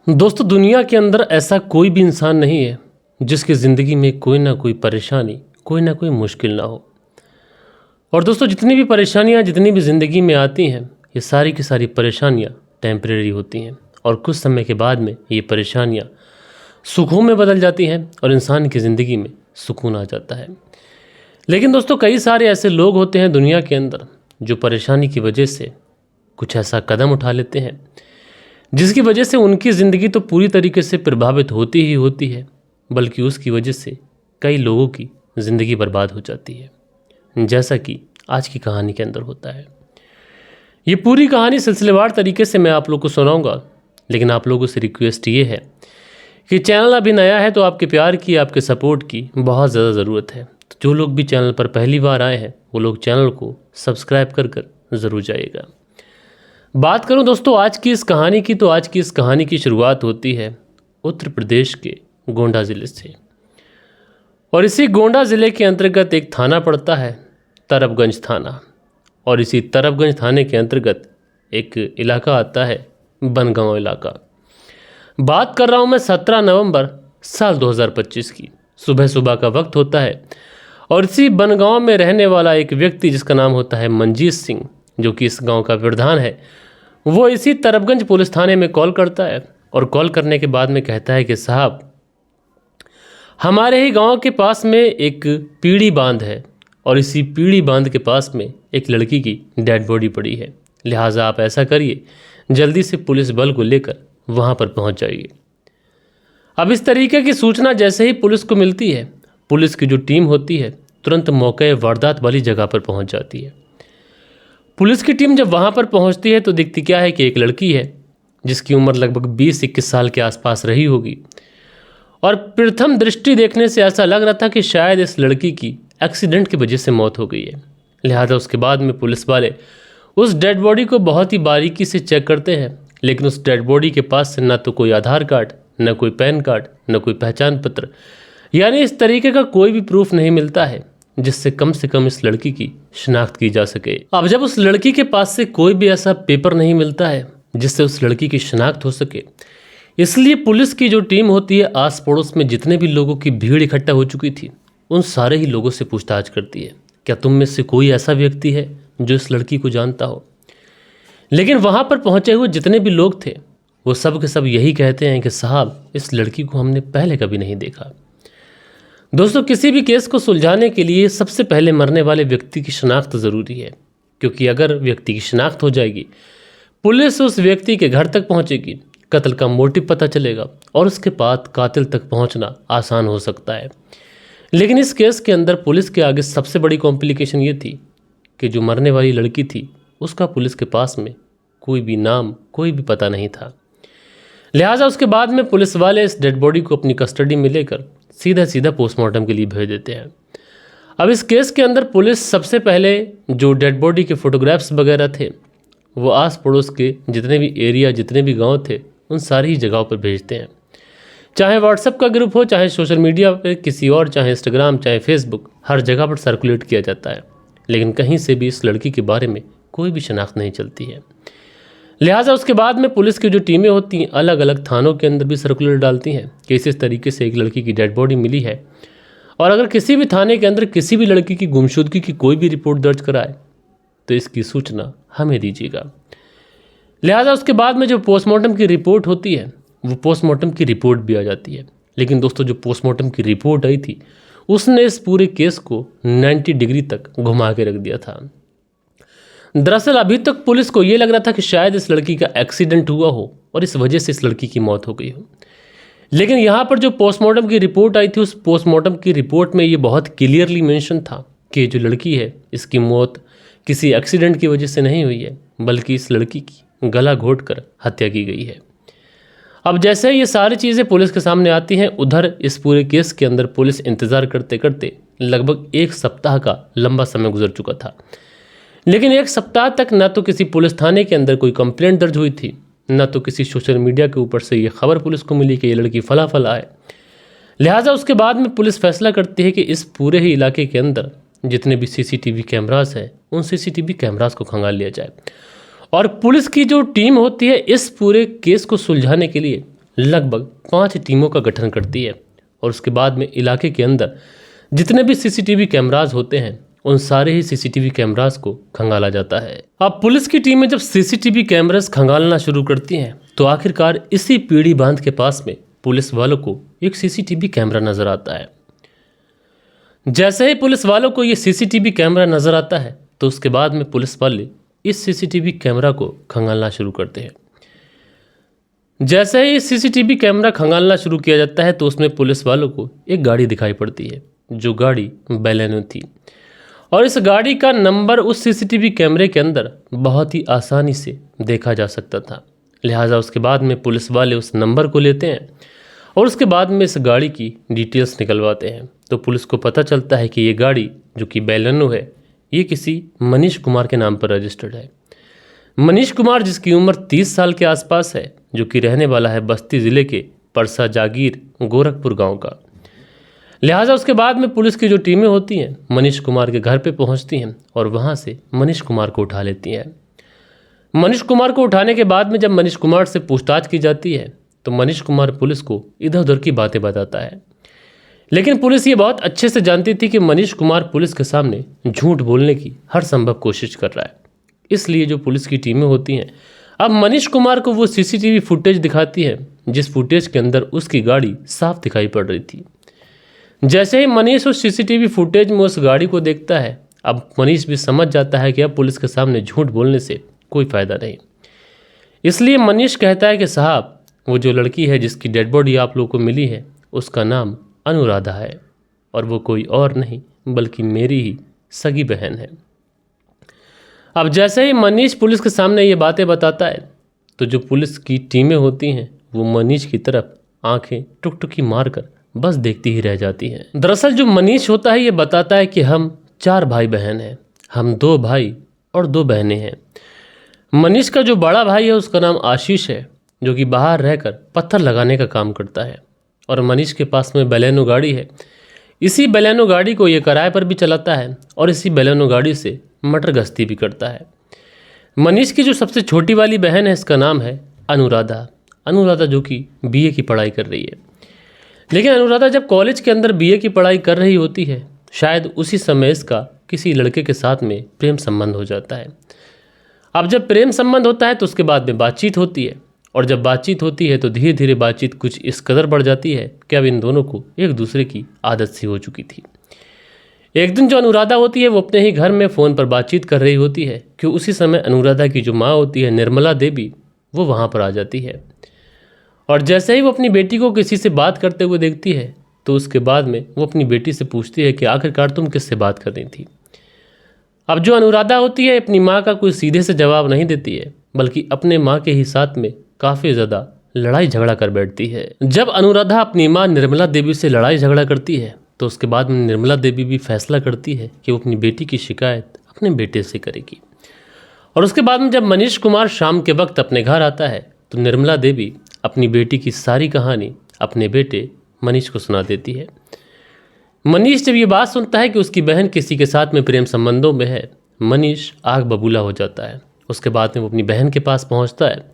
दोस्तों, दुनिया के अंदर ऐसा कोई भी इंसान नहीं है जिसकी ज़िंदगी में कोई ना कोई परेशानी, कोई ना कोई मुश्किल ना हो। और दोस्तों, जितनी भी परेशानियां जितनी भी ज़िंदगी में आती हैं, ये सारी की सारी परेशानियां टेम्परेरी होती हैं और कुछ समय के बाद में ये परेशानियां सुखों में बदल जाती हैं और इंसान की ज़िंदगी में सुकून आ जाता है। लेकिन दोस्तों, कई सारे ऐसे लोग होते हैं दुनिया के अंदर जो परेशानी की वजह से कुछ ऐसा कदम उठा लेते हैं जिसकी वजह से उनकी ज़िंदगी तो पूरी तरीके से प्रभावित होती ही होती है, बल्कि उसकी वजह से कई लोगों की ज़िंदगी बर्बाद हो जाती है, जैसा कि आज की कहानी के अंदर होता है। ये पूरी कहानी सिलसिलेवार तरीके से मैं आप लोग को सुनाऊंगा, लेकिन आप लोगों से रिक्वेस्ट ये है कि चैनल अभी नया है तो आपके प्यार की, आपके सपोर्ट की बहुत ज़्यादा ज़रूरत है। तो जो लोग भी चैनल पर पहली बार आए हैं वो लोग चैनल को सब्सक्राइब कर ज़रूर जाइएगा। बात करूं दोस्तों आज की इस कहानी की, तो आज की इस कहानी की शुरुआत होती है उत्तर प्रदेश के गोंडा ज़िले से। और इसी गोंडा ज़िले के अंतर्गत एक थाना पड़ता है, तरबगंज थाना। और इसी तरबगंज थाने के अंतर्गत एक इलाका आता है, बनगांव इलाका। बात कर रहा हूं मैं 17 नवंबर साल 2025 की। सुबह सुबह का वक्त होता है और इसी बनगांव में रहने वाला एक व्यक्ति जिसका नाम होता है मंजीत सिंह, जो कि इस गांव का प्रधान है, वो इसी तरबगंज पुलिस थाने में कॉल करता है। और कॉल करने के बाद में कहता है कि साहब, हमारे ही गांव के पास में एक पीढ़ी बांध है और इसी पीढ़ी बांध के पास में एक लड़की की डेड बॉडी पड़ी है, लिहाजा आप ऐसा करिए, जल्दी से पुलिस बल को लेकर वहां पर पहुंच जाइए। अब इस तरीके की सूचना जैसे ही पुलिस को मिलती है, पुलिस की जो टीम होती है तुरंत मौके वारदात वाली जगह पर पहुंच जाती है। पुलिस की टीम जब वहां पर पहुंचती है तो दिखती क्या है कि एक लड़की है जिसकी उम्र लगभग 20-21 साल के आसपास रही होगी। और प्रथम दृष्टि देखने से ऐसा लग रहा था कि शायद इस लड़की की एक्सीडेंट की वजह से मौत हो गई है। लिहाजा उसके बाद में पुलिस वाले उस डेड बॉडी को बहुत ही बारीकी से चेक करते हैं, लेकिन उस डेड बॉडी के पास से न तो कोई आधार कार्ड, न कोई पैन कार्ड, न कोई पहचान पत्र, यानी इस तरीके का कोई भी प्रूफ नहीं मिलता है जिससे कम से कम इस लड़की की शिनाख्त की जा सके। अब जब उस लड़की के पास से कोई भी ऐसा पेपर नहीं मिलता है जिससे उस लड़की की शिनाख्त हो सके, इसलिए पुलिस की जो टीम होती है आस पड़ोस में जितने भी लोगों की भीड़ इकट्ठा हो चुकी थी उन सारे ही लोगों से पूछताछ करती है, क्या तुम में से कोई ऐसा व्यक्ति है जो इस लड़की को जानता हो। लेकिन वहां पर पहुंचे हुए जितने भी लोग थे वो सब के सब यही कहते हैं कि साहब, इस लड़की को हमने पहले कभी नहीं देखा। दोस्तों, किसी भी केस को सुलझाने के लिए सबसे पहले मरने वाले व्यक्ति की शिनाख्त ज़रूरी है, क्योंकि अगर व्यक्ति की शिनाख्त हो जाएगी, पुलिस उस व्यक्ति के घर तक पहुंचेगी, कत्ल का मोटिव पता चलेगा और उसके बाद कातिल तक पहुंचना आसान हो सकता है। लेकिन इस केस के अंदर पुलिस के आगे सबसे बड़ी कॉम्प्लिकेशन ये थी कि जो मरने वाली लड़की थी उसका पुलिस के पास में कोई भी नाम, कोई भी पता नहीं था। लिहाजा उसके बाद में पुलिस वाले इस डेड बॉडी को अपनी कस्टडी में लेकर सीधा पोस्टमार्टम के लिए भेज देते हैं। अब इस केस के अंदर पुलिस सबसे पहले जो डेड बॉडी के फोटोग्राफ्स वगैरह थे वो आस पड़ोस के जितने भी एरिया, जितने भी गांव थे, उन सारी ही जगहों पर भेजते हैं। चाहे व्हाट्सएप का ग्रुप हो, चाहे सोशल मीडिया पर किसी और, चाहे इंस्टाग्राम, चाहे फेसबुक, हर जगह पर सर्कुलेट किया जाता है, लेकिन कहीं से भी इस लड़की के बारे में कोई भी शनाख्त नहीं चलती है। लिहाजा उसके बाद में पुलिस की जो टीमें होती हैं अलग अलग थानों के अंदर भी सर्कुलर डालती हैं कि इस तरीके से एक लड़की की डेड बॉडी मिली है, और अगर किसी भी थाने के अंदर किसी भी लड़की की गुमशुदगी की कोई भी रिपोर्ट दर्ज कराए तो इसकी सूचना हमें दीजिएगा। लिहाजा उसके बाद में जो पोस्टमार्टम की रिपोर्ट होती है वो पोस्टमार्टम की रिपोर्ट भी आ जाती है। लेकिन दोस्तों, जो पोस्टमार्टम की रिपोर्ट आई थी उसने इस पूरे केस को 90 डिग्री तक घुमा के रख दिया था। दरअसल अभी तक पुलिस को ये लग रहा था कि शायद इस लड़की का एक्सीडेंट हुआ हो और इस वजह से इस लड़की की मौत हो गई हो। लेकिन यहाँ पर जो पोस्टमार्टम की रिपोर्ट आई थी उस पोस्टमार्टम की रिपोर्ट में ये बहुत क्लियरली मेंशन था कि जो लड़की है इसकी मौत किसी एक्सीडेंट की वजह से नहीं हुई है, बल्कि इस लड़की की गला घोट कर हत्या की गई है। अब जैसे ये सारी चीज़ें पुलिस के सामने आती हैं, उधर इस पूरे केस के अंदर पुलिस इंतज़ार करते करते लगभग 1 सप्ताह का लंबा समय गुजर चुका था। लेकिन 1 सप्ताह तक न तो किसी पुलिस थाने के अंदर कोई कंप्लेंट दर्ज हुई थी, न तो किसी सोशल मीडिया के ऊपर से ये खबर पुलिस को मिली कि ये लड़की फला है। लिहाजा उसके बाद में पुलिस फैसला करती है कि इस पूरे ही इलाके के अंदर जितने भी सीसीटीवी कैमरास हैं उन सीसीटीवी कैमरास को खंगाल लिया जाए। और पुलिस की जो टीम होती है इस पूरे केस को सुलझाने के लिए लगभग 5 टीमों का गठन करती है और उसके बाद में इलाके के अंदर जितने भी सीसीटीवी कैमराज होते हैं उन सारे ही सीसीटीवी कैमराज को खंगाला जाता है। अब पुलिस की टीमें जब सीसीटीवी कैमरास खंगालना शुरू करती हैं तो आखिरकार इसी पीढ़ी बांध के पास में पुलिस वालों को एक सीसीटीवी कैमरा नजर आता है। जैसे ही पुलिस वालों को ये सीसीटीवी कैमरा नजर आता है तो उसके बाद में पुलिस वाले इस सीसीटीवी कैमरा को खंगालना शुरू करते हैं। जैसे ही सीसीटीवी कैमरा खंगालना शुरू किया जाता है तो उसमें पुलिस वालों को एक गाड़ी दिखाई पड़ती है, जो गाड़ी बेलेनो थी, और इस गाड़ी का नंबर उस सीसीटीवी कैमरे के अंदर बहुत ही आसानी से देखा जा सकता था। लिहाजा उसके बाद में पुलिस वाले उस नंबर को लेते हैं और उसके बाद में इस गाड़ी की डिटेल्स निकलवाते हैं। तो पुलिस को पता चलता है कि ये गाड़ी जो कि बेलेनो है ये किसी मनीष कुमार के नाम पर रजिस्टर्ड है। मनीष कुमार जिसकी उम्र 30 साल के आसपास है, जो कि रहने वाला है बस्ती ज़िले के परसा जागीर गोरखपुर गांव का। लिहाजा उसके बाद में पुलिस की जो टीमें होती हैं मनीष कुमार के घर पे पहुंचती हैं और वहां से मनीष कुमार को उठा लेती हैं। मनीष कुमार को उठाने के बाद में जब मनीष कुमार से पूछताछ की जाती है तो मनीष कुमार पुलिस को इधर उधर की बातें बताता है, लेकिन पुलिस ये बहुत अच्छे से जानती थी कि मनीष कुमार पुलिस के सामने झूठ बोलने की हर संभव कोशिश कर रहा है। इसलिए जो पुलिस की टीमें होती हैं अब मनीष कुमार को वो सीसीटीवी फुटेज दिखाती है जिस फुटेज के अंदर उसकी गाड़ी साफ दिखाई पड़ रही थी। जैसे ही मनीष उस सीसीटीवी फुटेज में उस गाड़ी को देखता है, अब मनीष भी समझ जाता है कि अब पुलिस के सामने झूठ बोलने से कोई फ़ायदा नहीं। इसलिए मनीष कहता है कि साहब, वो जो लड़की है जिसकी डेड बॉडी आप लोगों को मिली है उसका नाम अनुराधा है और वो कोई और नहीं बल्कि मेरी ही सगी बहन है। अब जैसे ही मनीष पुलिस के सामने ये बातें बताता है तो जो पुलिस की टीमें होती हैं वो मनीष की तरफ आंखें टुकटुकी मारकर बस देखती ही रह जाती हैं। दरअसल जो मनीष होता है ये बताता है कि हम 4 भाई बहन हैं, हम 2 भाई और 2 बहनें हैं। मनीष का जो बड़ा भाई है उसका नाम आशीष है, जो कि बाहर रहकर पत्थर लगाने का काम करता है, और मनीष के पास में बेलेनो गाड़ी है। इसी बेलेनो गाड़ी को ये किराए पर भी चलाता है और इसी बेलेनो गाड़ी से मटर गश्ती भी करता है। मनीष की जो सबसे छोटी वाली बहन है इसका नाम है अनुराधा जो कि बीए की पढ़ाई कर रही है। लेकिन अनुराधा जब कॉलेज के अंदर बीए की पढ़ाई कर रही होती है, शायद उसी समय इसका किसी लड़के के साथ में प्रेम संबंध हो जाता है। अब जब प्रेम संबंध होता है तो उसके बाद में बातचीत होती है, और जब बातचीत होती है तो धीरे धीरे बातचीत कुछ इस कदर बढ़ जाती है कि अब इन दोनों को एक दूसरे की आदत सी हो चुकी थी। एक दिन जो अनुराधा होती है वो अपने ही घर में फ़ोन पर बातचीत कर रही होती है कि उसी समय अनुराधा की जो माँ होती है निर्मला देवी वो वहाँ पर आ जाती है, और जैसे ही वो अपनी बेटी को किसी से बात करते हुए देखती है तो उसके बाद में वो अपनी बेटी से पूछती है कि आखिरकार तुम किससे बात कर रही थी। अब जो अनुराधा होती है अपनी माँ का कोई सीधे से जवाब नहीं देती है, बल्कि अपने माँ के ही साथ में काफ़ी ज़्यादा लड़ाई झगड़ा कर बैठती है। जब अनुराधा अपनी माँ निर्मला देवी से लड़ाई झगड़ा करती है तो उसके बाद में निर्मला देवी भी फैसला करती है कि वो अपनी बेटी की शिकायत अपने बेटे से करेगी। और उसके बाद में जब मनीष कुमार शाम के वक्त अपने घर आता है तो निर्मला देवी अपनी बेटी की सारी कहानी अपने बेटे मनीष को सुना देती है। मनीष जब ये बात सुनता है कि उसकी बहन किसी के साथ में प्रेम संबंधों में है, मनीष आग बबूला हो जाता है। उसके बाद में वो अपनी बहन के पास पहुंचता है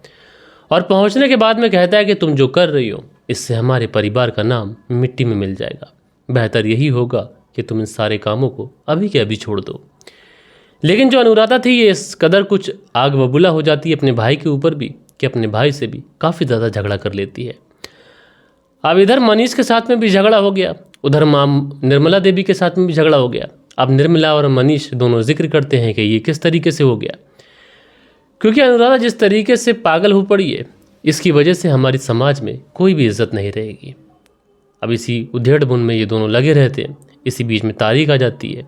और पहुंचने के बाद में कहता है कि तुम जो कर रही हो इससे हमारे परिवार का नाम मिट्टी में मिल जाएगा। बेहतर यही होगा कि तुम इन सारे कामों को अभी के अभी छोड़ दो। लेकिन जो अनुराधा थी ये इस कदर कुछ आग बबूला हो जाती है अपने भाई के ऊपर भी कि अपने भाई से भी काफ़ी ज़्यादा झगड़ा कर लेती है। अब इधर मनीष के साथ में भी झगड़ा हो गया, उधर माँ निर्मला देवी के साथ में भी झगड़ा हो गया। अब निर्मला और मनीष दोनों जिक्र करते हैं कि ये किस तरीके से हो गया, क्योंकि अनुराधा जिस तरीके से पागल हो पड़ी है इसकी वजह से हमारी समाज में कोई भी इज्जत नहीं रहेगी। अब इसी उधेड़ बुन में ये दोनों लगे रहते हैं। इसी बीच में तारीख आ जाती है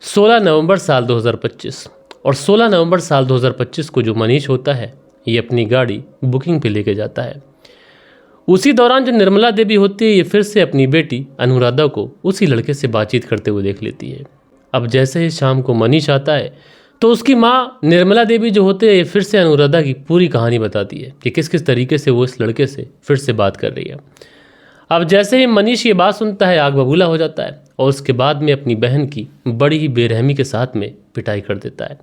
16 नवंबर साल 2025, और 16 नवंबर साल 2025 को जो मनीष होता है ये अपनी गाड़ी बुकिंग पे लेके जाता है। उसी दौरान जो निर्मला देवी होती है ये फिर से अपनी बेटी अनुराधा को उसी लड़के से बातचीत करते हुए देख लेती है। अब जैसे ही शाम को मनीष आता है तो उसकी माँ निर्मला देवी जो होते हैं ये फिर से अनुराधा की पूरी कहानी बताती है कि किस किस तरीके से वो इस लड़के से फिर से बात कर रही है। अब जैसे ही मनीष ये बात सुनता है आग बबूला हो जाता है और उसके बाद में अपनी बहन की बड़ी ही बेरहमी के साथ में पिटाई कर देता है।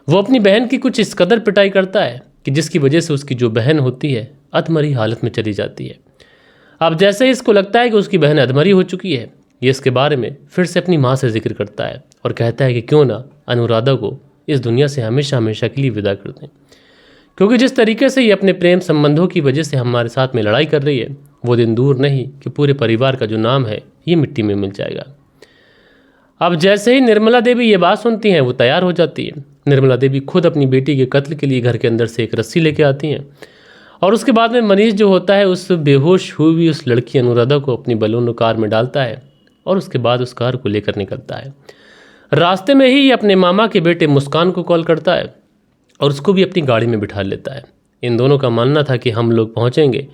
वो अपनी बहन की कुछ इस कदर पिटाई करता है कि जिसकी वजह से उसकी जो बहन होती है अधमरी हालत में चली जाती है। अब जैसे ही इसको लगता है कि उसकी बहन अधमरी हो चुकी है, ये इसके बारे में फिर से अपनी माँ से जिक्र करता है और कहता है कि क्यों ना अनुराधा को इस दुनिया से हमेशा हमेशा के लिए विदा कर दें, क्योंकि जिस तरीके से ये अपने प्रेम संबंधों की वजह से हमारे साथ में लड़ाई कर रही है, वो दिन दूर नहीं कि पूरे परिवार का जो नाम है ये मिट्टी में मिल जाएगा। अब जैसे ही निर्मला देवी ये बात सुनती हैं, वो तैयार हो जाती है। निर्मला देवी खुद अपनी बेटी के कत्ल के लिए घर के अंदर से एक रस्सी लेके आती हैं और उसके बाद में मनीष जो होता है उस बेहोश हुई उस लड़की अनुराधा को अपनी बलोनो कार में डालता है और उसके बाद उस कार को लेकर निकलता है। रास्ते में ही अपने मामा के बेटे मुस्कान को कॉल करता है और उसको भी अपनी गाड़ी में बिठा लेता है। इन दोनों का मानना था कि हम लोग पहुँचेंगे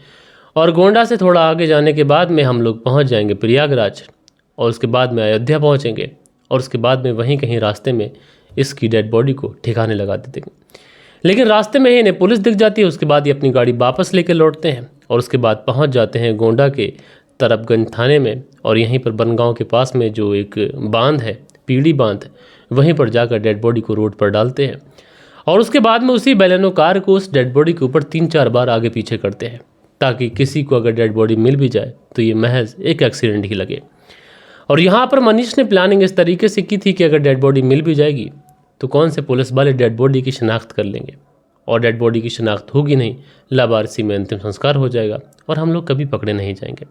और गोंडा से थोड़ा आगे जाने के बाद में हम लोग पहुँच जाएंगे प्रयागराज और उसके बाद में अयोध्या पहुँचेंगे और उसके बाद में वहीं कहीं रास्ते में इसकी डेड बॉडी को ठिकाने लगा देते। लेकिन रास्ते में ही इन्हें पुलिस दिख जाती है। उसके बाद ये अपनी गाड़ी वापस लेकर लौटते हैं और उसके बाद पहुंच जाते हैं गोंडा के तरबगंज थाने में और यहीं पर बनगांव के पास में जो एक बांध है, पीढ़ी बांध, वहीं पर जाकर डेड बॉडी को रोड पर डालते हैं और उसके बाद में उसी बैलेनो कार को उस डेड बॉडी के ऊपर 3-4 बार आगे पीछे करते हैं ताकि किसी को अगर डेड बॉडी मिल भी जाए तो ये महज एक एक्सीडेंट ही लगे। और यहाँ पर मनीष ने प्लानिंग इस तरीके से की थी कि अगर डेड बॉडी मिल भी जाएगी तो कौन से पुलिस वाले डेड बॉडी की शिनाख्त कर लेंगे और डेड बॉडी की शिनाख्त होगी नहीं, लावारसी में अंतिम संस्कार हो जाएगा और हम लोग कभी पकड़े नहीं जाएंगे।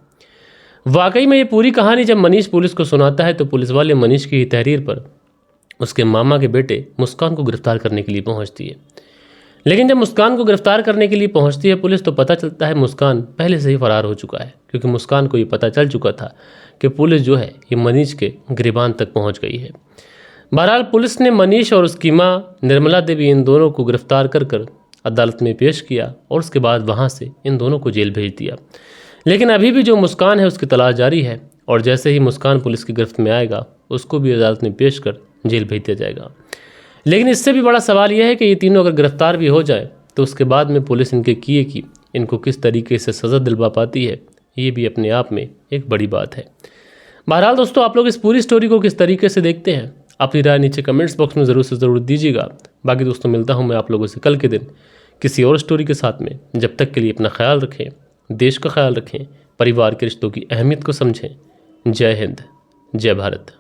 वाकई में ये पूरी कहानी जब मनीष पुलिस को सुनाता है तो पुलिस वाले मनीष की ही तहरीर पर उसके मामा के बेटे मुस्कान को गिरफ्तार करने के लिए पहुंचती है। लेकिन जब मुस्कान को गिरफ्तार करने के लिए पहुंचती है पुलिस तो पता चलता है मुस्कान पहले से ही फरार हो चुका है, क्योंकि मुस्कान को ये पता चल चुका था कि पुलिस जो है ये मनीष के गिरबान तक पहुंच गई है। बहरहाल पुलिस ने मनीष और उसकी माँ निर्मला देवी इन दोनों को गिरफ्तार कर अदालत में पेश किया और उसके बाद वहाँ से इन दोनों को जेल भेज दिया। लेकिन अभी भी जो मुस्कान है उसकी तलाश जारी है और जैसे ही मुस्कान पुलिस की गिरफ्त में आएगा उसको भी अदालत में पेश कर जेल भेज दिया जाएगा। लेकिन इससे भी बड़ा सवाल यह है कि ये तीनों अगर गिरफ्तार भी हो जाए तो उसके बाद में पुलिस इनके किए की इनको किस तरीके से सज़ा दिलवा पाती है, ये भी अपने आप में एक बड़ी बात है। बहरहाल दोस्तों, आप लोग इस पूरी स्टोरी को किस तरीके से देखते हैं, अपनी राय नीचे कमेंट्स बॉक्स में ज़रूर से ज़रूर दीजिएगा। बाकी दोस्तों, मिलता हूँ मैं आप लोगों से कल के दिन किसी और स्टोरी के साथ में। जब तक के लिए अपना ख्याल रखें, देश का ख्याल रखें, परिवार के रिश्तों की अहमियत को समझें। जय हिंद, जय भारत।